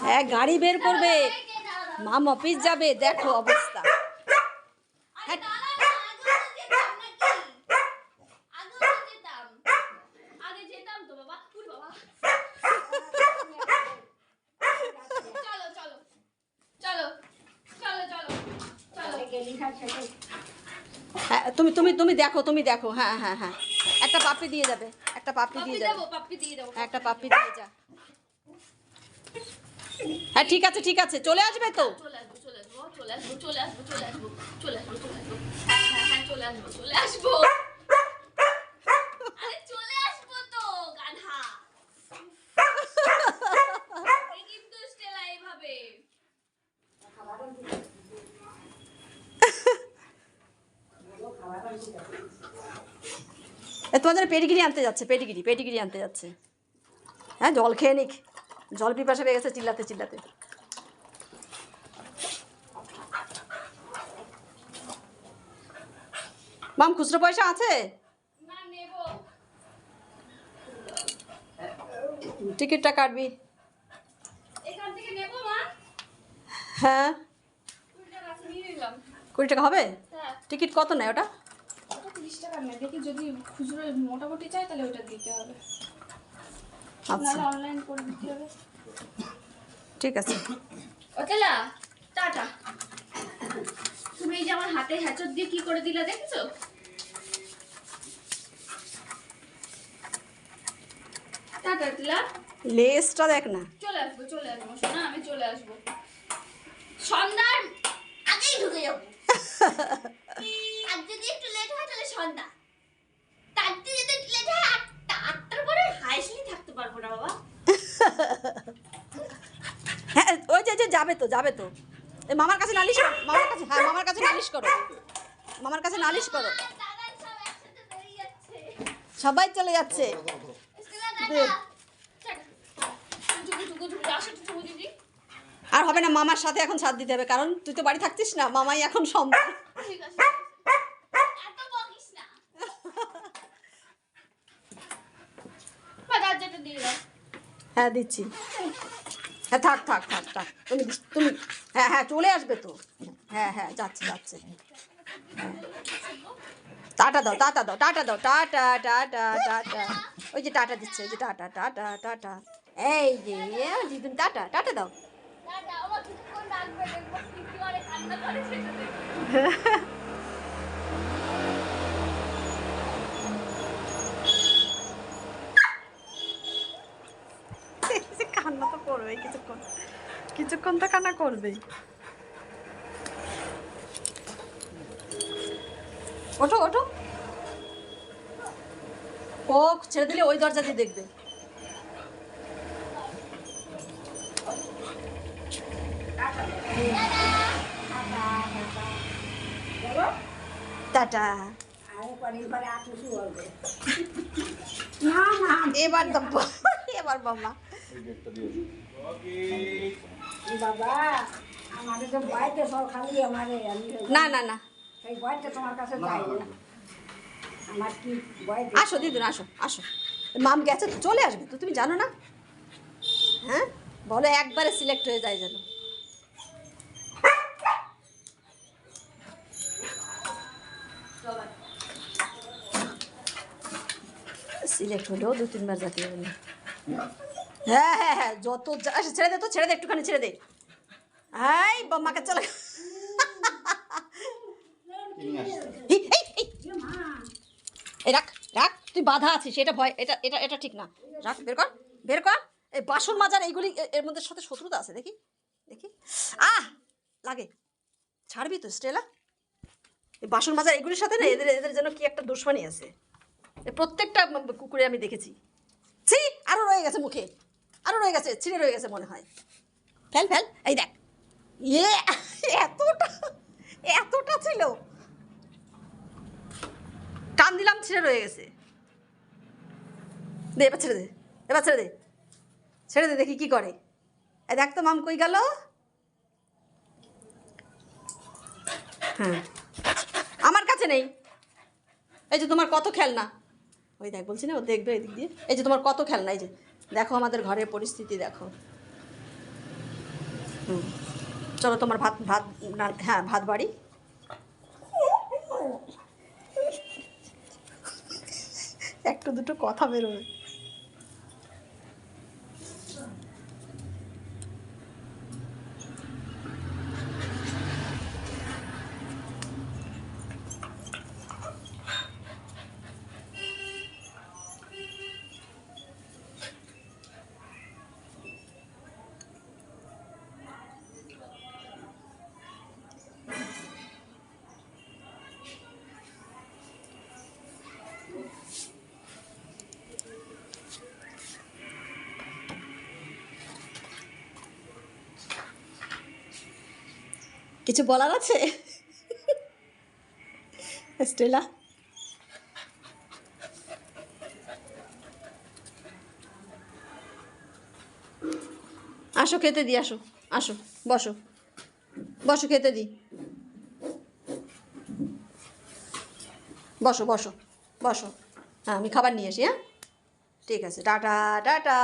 হ্যাঁ গাড়ি বের করবে, মাম অফিস যাবে, দেখো অবস্থা। হ্যাঁ তুমি তুমি তুমি দেখো, তুমি দেখো। হ্যাঁ হ্যাঁ হ্যাঁ, একটা পাপ্পি দিয়ে যাবে, একটা পাপ্পি দিয়ে যাবে, একটা পাপ্পি দিয়ে যা। হ্যাঁ ঠিক আছে ঠিক আছে, চলে আসবে তো। তোমাদের পেডিগিরি আনতে যাচ্ছে, পেডিগিরি পেডিগিরি আনতে যাচ্ছে। হ্যাঁ জল খেয়ে নিক, জল পিপাসা পেয়ে গেছে চিল্লাতে চিল্লাতে। মাম খুচরো পয়সা আছে? টিকিটটা কাটবি? হ্যাঁ 20 টাকা হবে? টিকিট কত নেয় ওটা? 30 টাকা নেয়, দেখি যদি খুচরো মোটামুটি চাই তাহলে ওটা দিতে হবে, আচ্ছা অনলাইন করে দিতে হবে। ঠিক আছে। ওকেলা টাটা। তুমি এই যে আমার হাতে হ্যাচর দিয়ে কি করে দিলা দেখছো? টাটা দিলা। লেসটা দেখ না। চলে আসবো শোনা, আমি চলে আসবো সন্ধ্যার আগেই ঢুকে যাবো। আর যদি একটু লেট হয় তাহলে সন্ধ্যা, তার যদি একটু লেট হয় 8টার পরে হাইসলি থাকতে পারবো না বাবা। হ্যাঁ ওই যে যাবে তো, যাবে তো। এই মামার কাছে নালিশ করো, মামার কাছে, হ্যাঁ মামার কাছে নালিশ করো, মামার কাছে নালিশ করো। সবাই চলে যাচ্ছে। আর হবে না, মামার সাথে এখন সাথ দিতে হবে, কারণ তুই তো বাড়ি থাকছিস না, মামাই এখন সম্ভব। হ্যাঁ দিচ্ছি, হ্যাঁ থাক থাক থাক থাক, তুমি তুমি হ্যাঁ হ্যাঁ চলে আসবে তো। হ্যাঁ হ্যাঁ যাচ্ছে যাচ্ছে। টাটা দাও, টাটা দাও, টাটা দাও, টাটা টাটা টাটা। ওই যে টাটা দিচ্ছে, ওই যে টাটা টাটা টাটা। এই যে দিদুন টাটা, টাটা দাও। কান্না তো করবেই কিছুক্ষণ, কিছুক্ষণ তো কান্না করবেই। ওঠো ওঠো, ও ছেড়ে দিলে ওই দরজা দিয়ে দেখবে। টাটা। এবার দাও, এবার বাবা। বাবা আমাদের তো বাড়িতে সব খালি আমারে না না না, সেই বয়টা তোমার কাছে চাই না। আমার কি বয়? আসো দিদুন আসো আসো, মাম গেছে তো, চলে আসবে তো, তুমি জানো না? হ্যাঁ বলো একবারে সিলেক্ট হয়ে যায় যেন। সিলেক্ট হলেও 2-3 বার যেতে হবে না। হ্যাঁ হ্যাঁ হ্যাঁ যত ছেড়ে দে তো, ছেড়ে দে একটুখানি, ছেড়ে দে। হাই মাকে চলে। এই রাখ রাখ, তুই বাধা আছিস, এটা ভয়, এটা এটা এটা ঠিক না। রাখ, বের কর বের কর। এই বাসন মাজার এইগুলি এর মধ্যে সাথে শত্রুতা আছে, দেখি দেখি। লাগে, ছাড়বি তো স্টেলা? এই বাসন মাজার এগুলির সাথে না এদের এদের যেন কি একটা দুশ্মনী আছে। প্রত্যেকটা কুকুরে আমি দেখেছি। ছি, আরও রয়ে গেছে মুখে, আরও রয়ে গেছে, ছিঁড়ে রয়ে গেছে মনে হয়। ফেল ফেল, এই দেখ। ইয়ে এতটা, এতটা ছিল, টান দিলাম ছিঁড়ে রয়ে গেছে। দে এবার ছেড়ে দে, এবার ছেড়ে দে, ছেড়ে দে দেখি কি করে। এই দেখ তো মাম কই গেল। হ্যাঁ আমার কাছে নেই। এই যে তোমার কত খেলনা, ওই দেখ বলছি না ও দেখবে এদিক দিয়ে। এই যে তোমার কত খেলনা, এই যে দেখো আমাদের ঘরের পরিস্থিতি দেখো। চলো তোমার ভাত ভাত হ্যাঁ ভাত বাড়ি। একটু দুটো কথা বেরোবে। কিছু বলার আছে স্টেলা? আসো খেতে দিই, আসো আসো, বসো বসো খেতে দিই, বসো বসো বসো। হ্যাঁ আমি খাবার নিয়ে আসি, হ্যাঁ ঠিক আছে, টাটা টাটা।